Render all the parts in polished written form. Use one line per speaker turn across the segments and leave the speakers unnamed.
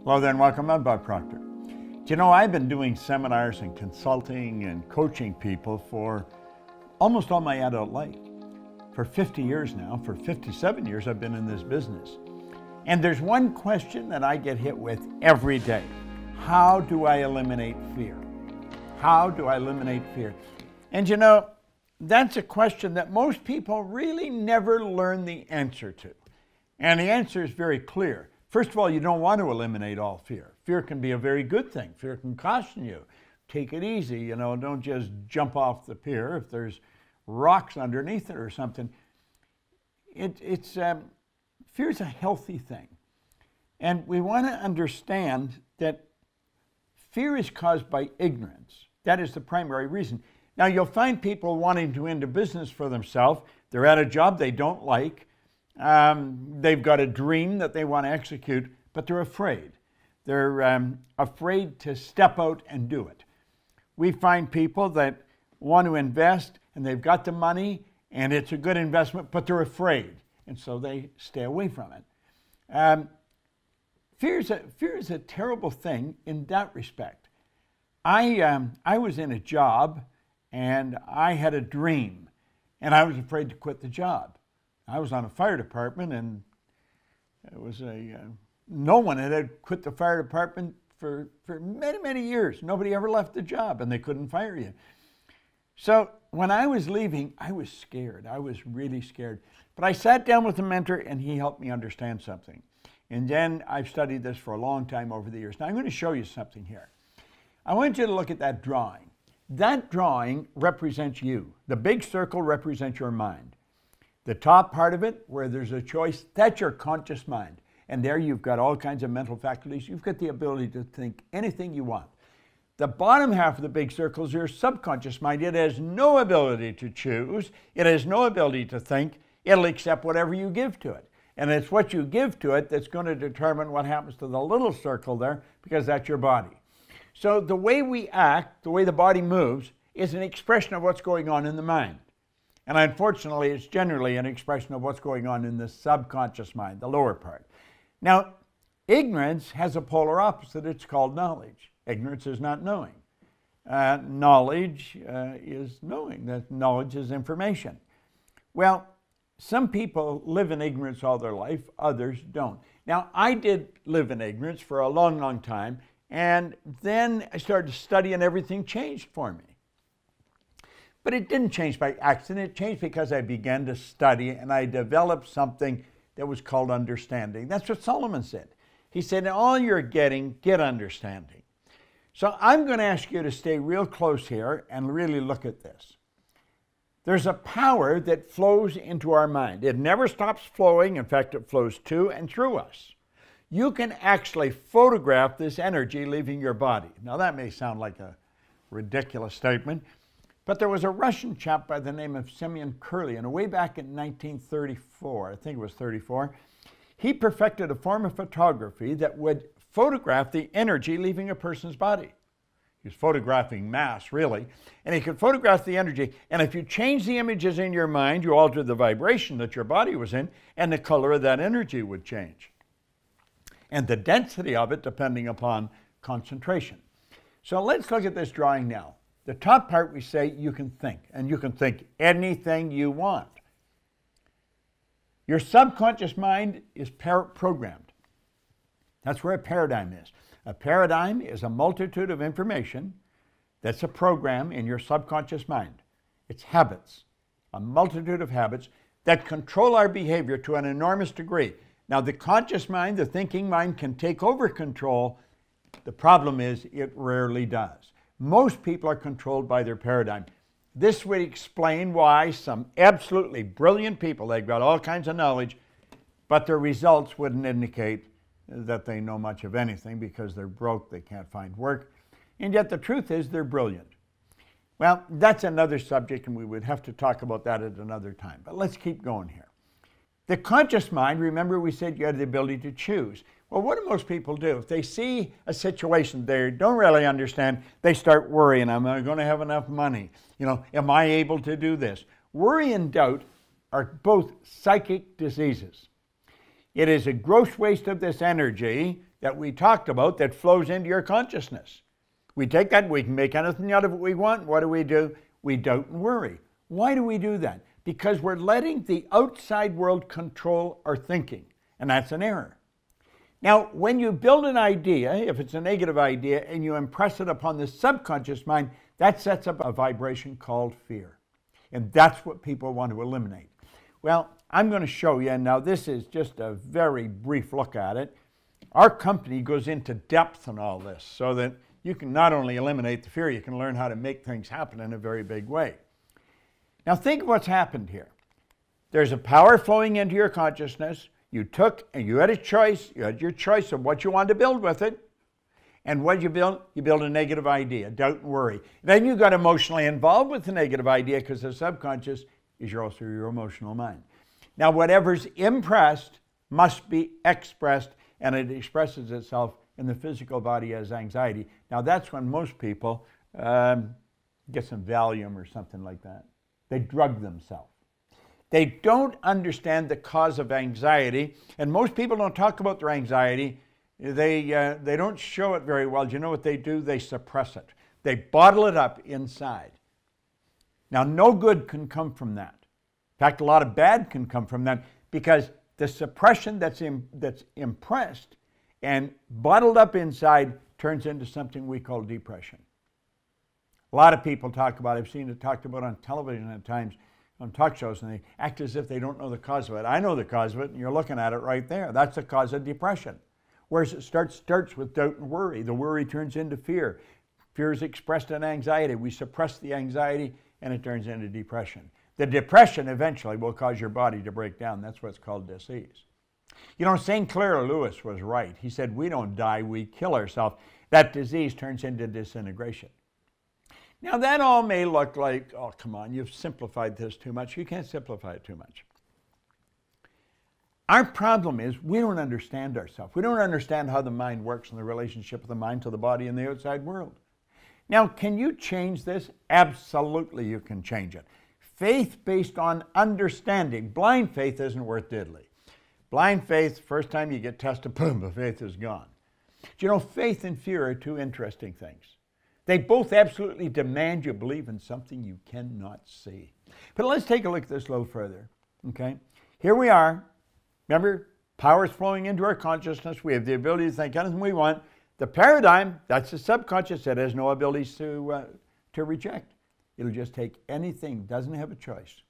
Hello there and welcome. I'm Bob Proctor. Do you know, I've been doing seminars and consulting and coaching people for almost all my adult life. For 50 years now, for 57 years I've been in this business. And there's one question that I get hit with every day. How do I eliminate fear? How do I eliminate fear? And you know, that's a question that most people really never learn the answer to. And the answer is very clear. First of all, you don't want to eliminate all fear. Fear can be a very good thing. Fear can caution you. Take it easy, you know, don't just jump off the pier if there's rocks underneath it or something. Fear is a healthy thing. And we want to understand that fear is caused by ignorance. That is the primary reason. Now, you'll find people wanting to enter business for themselves. They're at a job they don't like. They've got a dream that they want to execute, but they're afraid. They're afraid to step out and do it. We find people that want to invest and they've got the money and it's a good investment, but they're afraid, and so they stay away from it. Fear is a terrible thing in that respect. I was in a job and I had a dream and I was afraid to quit the job. I was on a fire department, and it was no one had quit the fire department for many, many years. Nobody ever left the job, and they couldn't fire you. So when I was leaving, I was scared. I was really scared. But I sat down with a mentor, and he helped me understand something. And then I've studied this for a long time over the years. Now I'm going to show you something here. I want you to look at that drawing. That drawing represents you. The big circle represents your mind. The top part of it, where there's a choice, that's your conscious mind. And there you've got all kinds of mental faculties. You've got the ability to think anything you want. The bottom half of the big circle is your subconscious mind. It has no ability to choose. It has no ability to think. It'll accept whatever you give to it. And it's what you give to it that's going to determine what happens to the little circle there, because that's your body. So the way we act, the way the body moves, is an expression of what's going on in the mind. And unfortunately, it's generally an expression of what's going on in the subconscious mind, the lower part. Now, ignorance has a polar opposite. It's called knowledge. Ignorance is not knowing. Knowledge is knowing. That knowledge is information. Well, some people live in ignorance all their life. Others don't. Now, I did live in ignorance for a long, long time. And then I started studying, and everything changed for me. But it didn't change by accident. It changed because I began to study and I developed something that was called understanding. That's what Solomon said. He said, in all you're getting, get understanding. So I'm going to ask you to stay real close here and really look at this. There's a power that flows into our mind. It never stops flowing. In fact, it flows to and through us. You can actually photograph this energy leaving your body. Now that may sound like a ridiculous statement, but there was a Russian chap by the name of Semyon Kurlin, way back in 1934, I think it was 34. He perfected a form of photography that would photograph the energy leaving a person's body. He was photographing mass, really, and he could photograph the energy. And if you change the images in your mind, you alter the vibration that your body was in, and the color of that energy would change. And the density of it depending upon concentration. So let's look at this drawing now. The top part we say you can think, and you can think anything you want. Your subconscious mind is programmed. That's where a paradigm is. A paradigm is a multitude of information that's a program in your subconscious mind. It's habits, a multitude of habits that control our behavior to an enormous degree. Now, the conscious mind, the thinking mind, can take over control. The problem is it rarely does. Most people are controlled by their paradigm. This would explain why some absolutely brilliant people, they've got all kinds of knowledge, but their results wouldn't indicate that they know much of anything because they're broke, they can't find work, and yet the truth is they're brilliant. Well, that's another subject, and we would have to talk about that at another time, but let's keep going here. The conscious mind, remember we said you had the ability to choose. Well, what do most people do? If they see a situation they don't really understand, they start worrying. Am I going to have enough money? You know, am I able to do this? Worry and doubt are both psychic diseases. It is a gross waste of this energy that we talked about that flows into your consciousness. We take that, we can make anything out of it we want. What do? We doubt and worry. Why do we do that? Because we're letting the outside world control our thinking, and that's an error. Now, when you build an idea, if it's a negative idea, and you impress it upon the subconscious mind, that sets up a vibration called fear. And that's what people want to eliminate. Well, I'm going to show you, and now this is just a very brief look at it. Our company goes into depth on all this so that you can not only eliminate the fear, you can learn how to make things happen in a very big way. Now think of what's happened here. There's a power flowing into your consciousness. You took and you had a choice. You had your choice of what you wanted to build with it. And what did you build? You build a negative idea, doubt and worry. Then you got emotionally involved with the negative idea because the subconscious is also your emotional mind. Now whatever's impressed must be expressed, and it expresses itself in the physical body as anxiety. Now that's when most people get some Valium or something like that. They drug themselves. They don't understand the cause of anxiety, and most people don't talk about their anxiety. They don't show it very well. Do you know what they do? They suppress it. They bottle it up inside. Now, no good can come from that. In fact, a lot of bad can come from that because the suppression that's impressed and bottled up inside turns into something we call depression. A lot of people talk about, I've seen it talked about on television at times, on talk shows, and they act as if they don't know the cause of it. I know the cause of it, and you're looking at it right there. That's the cause of depression. Whereas it starts with doubt and worry. The worry turns into fear. Fear is expressed in anxiety. We suppress the anxiety, and it turns into depression. The depression eventually will cause your body to break down. That's what's called disease. You know, St. Clair Lewis was right. He said, we don't die, we kill ourselves. That disease turns into disintegration. Now that all may look like, oh, come on, you've simplified this too much. You can't simplify it too much. Our problem is we don't understand ourselves. We don't understand how the mind works and the relationship of the mind to the body and the outside world. Now, can you change this? Absolutely you can change it. Faith based on understanding. Blind faith isn't worth diddly. Blind faith, first time you get tested, boom, the faith is gone. Do you know, faith and fear are two interesting things. They both absolutely demand you believe in something you cannot see. But let's take a look at this a little further, okay? Here we are. Remember, power is flowing into our consciousness. We have the ability to think anything we want. The paradigm, that's the subconscious that has no abilities to reject. It'll just take anything, doesn't have a choice.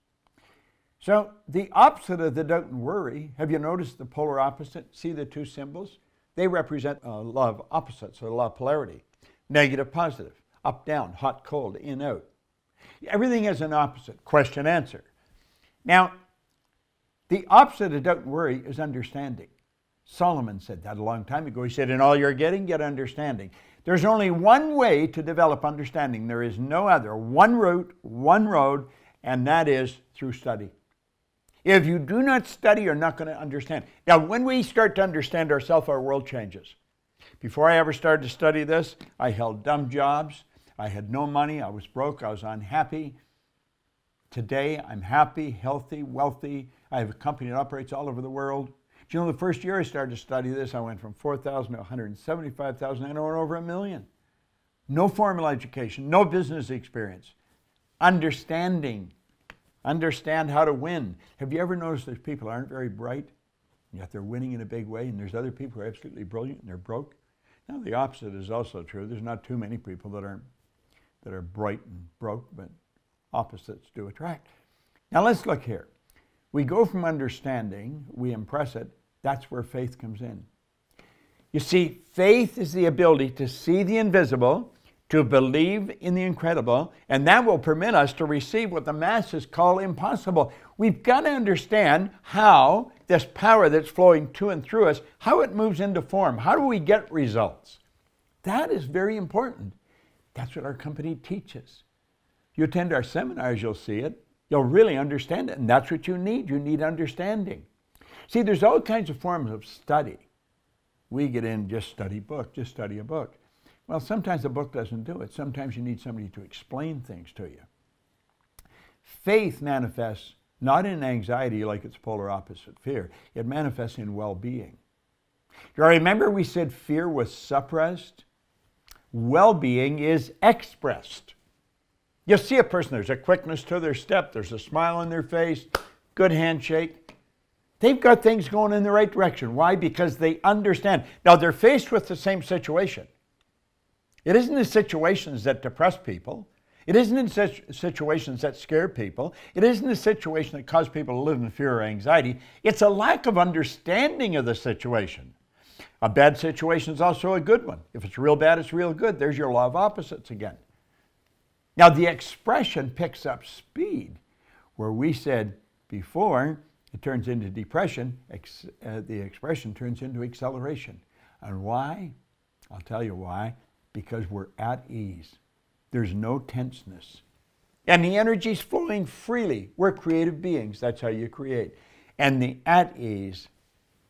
So the opposite of the doubt and worry, have you noticed the polar opposite? See the two symbols? They represent a law of opposites, or a law of polarity. Negative, positive, up, down, hot, cold, in, out. Everything has an opposite, question, answer. Now, the opposite of doubt and worry is understanding. Solomon said that a long time ago. He said, in all you're getting, get understanding. There's only one way to develop understanding. There is no other. One route, one road, and that is through study. If you do not study, you're not going to understand. Now, when we start to understand ourselves, our world changes. Before I ever started to study this, I held dumb jobs. I had no money. I was broke. I was unhappy. Today, I'm happy, healthy, wealthy. I have a company that operates all over the world. Do you know, the first year I started to study this, I went from 4,000 to 175,000, and I went over 1 million. No formal education, no business experience. Understanding. Understand how to win. Have you ever noticed there's people who aren't very bright, yet they're winning in a big way, and there's other people who are absolutely brilliant and they're broke? Now, the opposite is also true. There's not too many people that are bright and broke, but opposites do attract. Now, let's look here. We go from understanding, we impress it, that's where faith comes in. You see, faith is the ability to see the invisible, to believe in the incredible, and that will permit us to receive what the masses call impossible. We've got to understand how this power that's flowing to and through us, how it moves into form. How do we get results? That is very important. That's what our company teaches. You attend our seminars, you'll see it. You'll really understand it, and that's what you need. You need understanding. See, there's all kinds of forms of study. We get in, just study a book. Well, sometimes the book doesn't do it. Sometimes you need somebody to explain things to you. Faith manifests not in anxiety like its polar opposite, fear. It manifests in well-being. You remember we said fear was suppressed? Well-being is expressed. You'll see a person, there's a quickness to their step, there's a smile on their face, good handshake. They've got things going in the right direction. Why? Because they understand. Now, they're faced with the same situation. It isn't the situations that depress people. It isn't in situations that scare people. It isn't a situation that cause people to live in fear or anxiety. It's a lack of understanding of the situation. A bad situation is also a good one. If it's real bad, it's real good. There's your law of opposites again. Now, the expression picks up speed. Where we said before, it turns into depression, the expression turns into acceleration. And why? I'll tell you why. Because we're at ease. There's no tenseness. And the energy's flowing freely. We're creative beings. That's how you create. And the at ease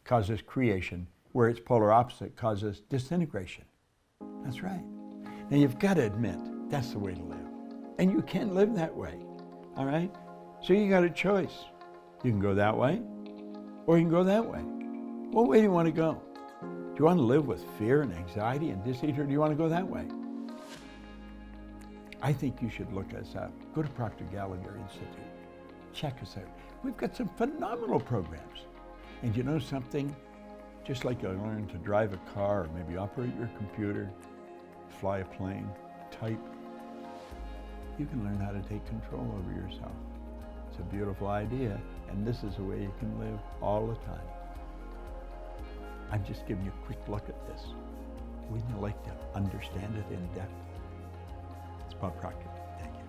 causes creation, where its polar opposite causes disintegration. That's right. Now you've got to admit, that's the way to live. And you can live that way. All right? So you got a choice. You can go that way, or you can go that way. What way do you want to go? Do you want to live with fear and anxiety and disease, or do you want to go that way? I think you should look us up. Go to Proctor Gallagher Institute. Check us out. We've got some phenomenal programs. And you know something? Just like you learn to drive a car, or maybe operate your computer, fly a plane, type, you can learn how to take control over yourself. It's a beautiful idea, and this is a way you can live all the time. I'm just giving you a quick look at this. Wouldn't you like to understand it in depth? It's Bob Proctor. Thank you.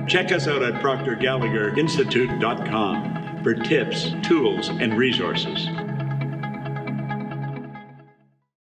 Check us out at ProctorGallagherInstitute.com for tips, tools, and resources.